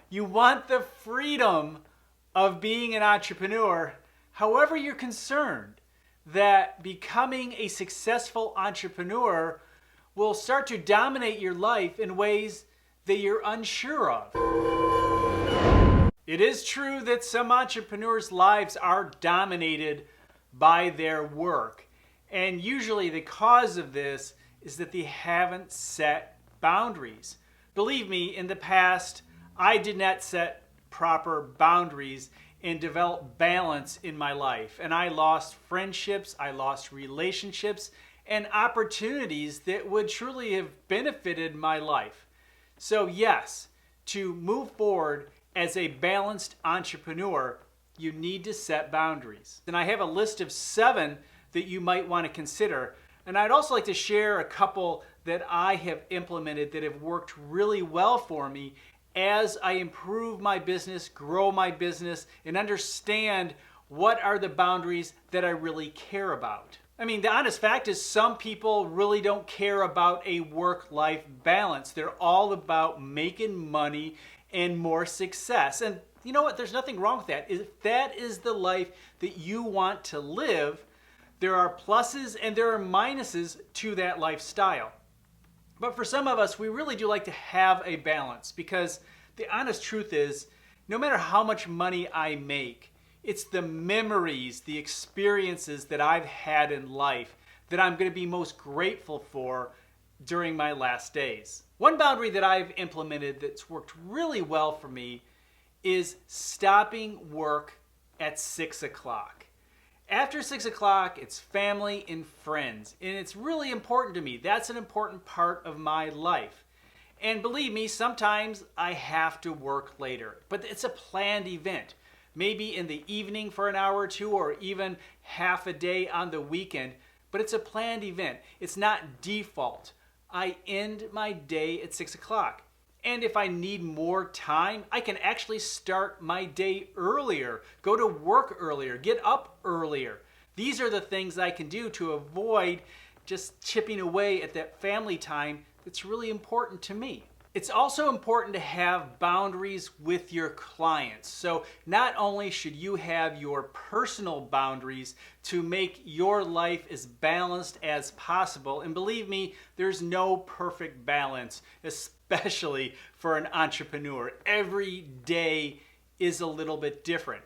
You want the freedom of being an entrepreneur. However, you're concerned that becoming a successful entrepreneur will start to dominate your life in ways that you're unsure of. It is true that some entrepreneurs' lives are dominated by their work. And usually the cause of this is that they haven't set boundaries. Believe me, in the past, I did not set proper boundaries and develop balance in my life. And I lost friendships, I lost relationships, and opportunities that would truly have benefited my life. So yes, to move forward as a balanced entrepreneur, you need to set boundaries. And I have a list of 7 that you might want to consider. And I'd also like to share a couple that I have implemented that have worked really well for me as I improve my business, grow my business, and understand what are the boundaries that I really care about. I mean, the honest fact is some people really don't care about a work-life balance. They're all about making money and more success. And you know what? There's nothing wrong with that. If that is the life that you want to live, there are pluses and there are minuses to that lifestyle. But for some of us, we really do like to have a balance, because the honest truth is, no matter how much money I make, it's the memories, the experiences that I've had in life that I'm going to be most grateful for during my last days. One boundary that I've implemented that's worked really well for me is stopping work at 6 o'clock. After 6 o'clock, it's family and friends, and it's really important to me. That's an important part of my life. And believe me, sometimes I have to work later, but it's a planned event. Maybe in the evening for an hour or two, or even half a day on the weekend, but it's a planned event. It's not default. I end my day at 6 o'clock. And if I need more time, I can actually start my day earlier, go to work earlier, get up earlier. These are the things I can do to avoid just chipping away at that family time that's really important to me. It's also important to have boundaries with your clients. So not only should you have your personal boundaries to make your life as balanced as possible, and believe me, there's no perfect balance, especially for an entrepreneur. Every day is a little bit different.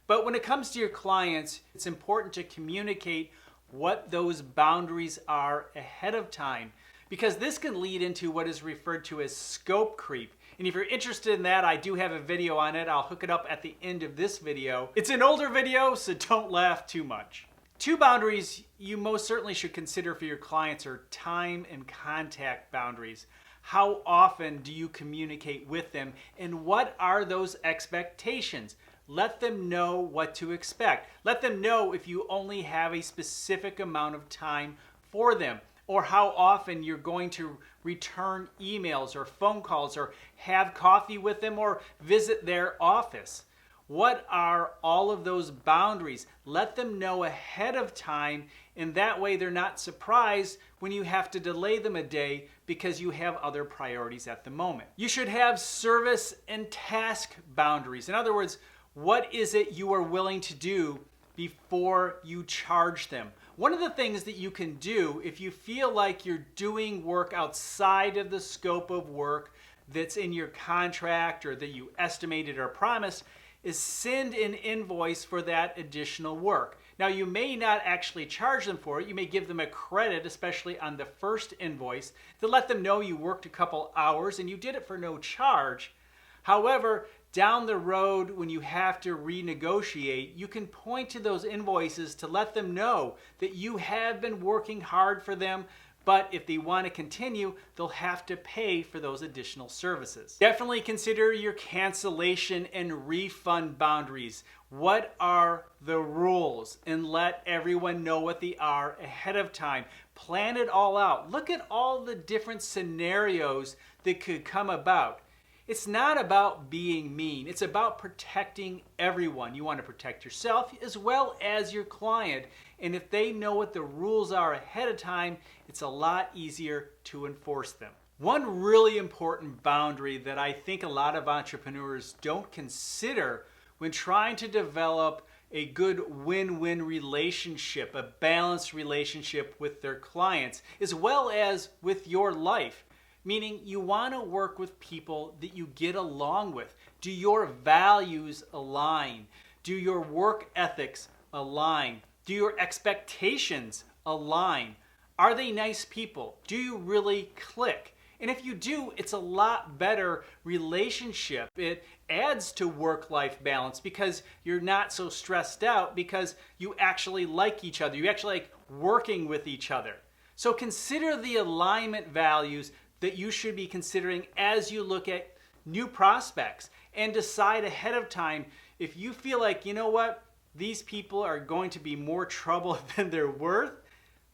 But when it comes to your clients, it's important to communicate what those boundaries are ahead of time, because this can lead into what is referred to as scope creep. And if you're interested in that, I do have a video on it. I'll hook it up at the end of this video. It's an older video, so don't laugh too much. 2 boundaries you most certainly should consider for your clients are time and contact boundaries. How often do you communicate with them, and what are those expectations? Let them know what to expect. Let them know if you only have a specific amount of time for them, or how often you're going to return emails or phone calls or have coffee with them or visit their office. What are all of those boundaries? Let them know ahead of time, and that way they're not surprised when you have to delay them a day because you have other priorities at the moment. You should have service and task boundaries. In other words, what is it you are willing to do before you charge them? One of the things that you can do if you feel like you're doing work outside of the scope of work that's in your contract or that you estimated or promised is send an invoice for that additional work. Now, you may not actually charge them for it. You may give them a credit, especially on the first invoice, to let them know you worked a couple hours and you did it for no charge. However, down the road, when you have to renegotiate, you can point to those invoices to let them know that you have been working hard for them, but if they want to continue, they'll have to pay for those additional services. Definitely consider your cancellation and refund boundaries. What are the rules? And let everyone know what they are ahead of time. Plan it all out. Look at all the different scenarios that could come about. It's not about being mean. It's about protecting everyone. You want to protect yourself as well as your client. And if they know what the rules are ahead of time, it's a lot easier to enforce them. One really important boundary that I think a lot of entrepreneurs don't consider when trying to develop a good win-win relationship, a balanced relationship with their clients, as well as with your life. Meaning you want to work with people that you get along with. Do your values align? Do your work ethics align? Do your expectations align? Are they nice people? Do you really click? And if you do, it's a lot better relationship. It adds to work-life balance because you're not so stressed out because you actually like each other. You actually like working with each other. So consider the alignment values that you should be considering as you look at new prospects and decide ahead of time if you feel like, you know what, these people are going to be more trouble than they're worth,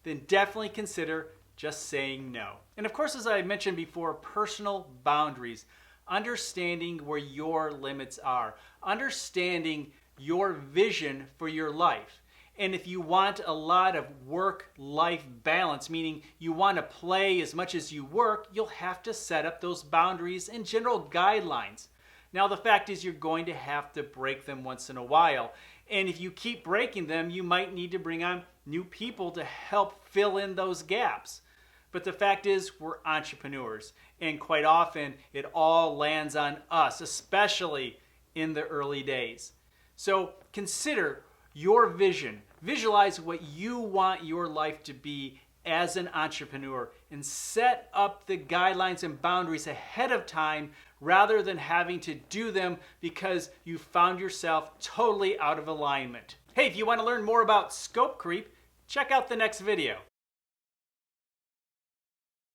then definitely consider just saying no. And of course, as I mentioned before, personal boundaries, understanding where your limits are, understanding your vision for your life. And if you want a lot of work-life balance, meaning you want to play as much as you work, you'll have to set up those boundaries and general guidelines. Now, the fact is you're going to have to break them once in a while. And if you keep breaking them, you might need to bring on new people to help fill in those gaps. But the fact is we're entrepreneurs, and quite often it all lands on us, especially in the early days. So consider your vision. Visualize what you want your life to be as an entrepreneur and set up the guidelines and boundaries ahead of time rather than having to do them because you found yourself totally out of alignment. Hey, if you want to learn more about scope creep, check out the next video.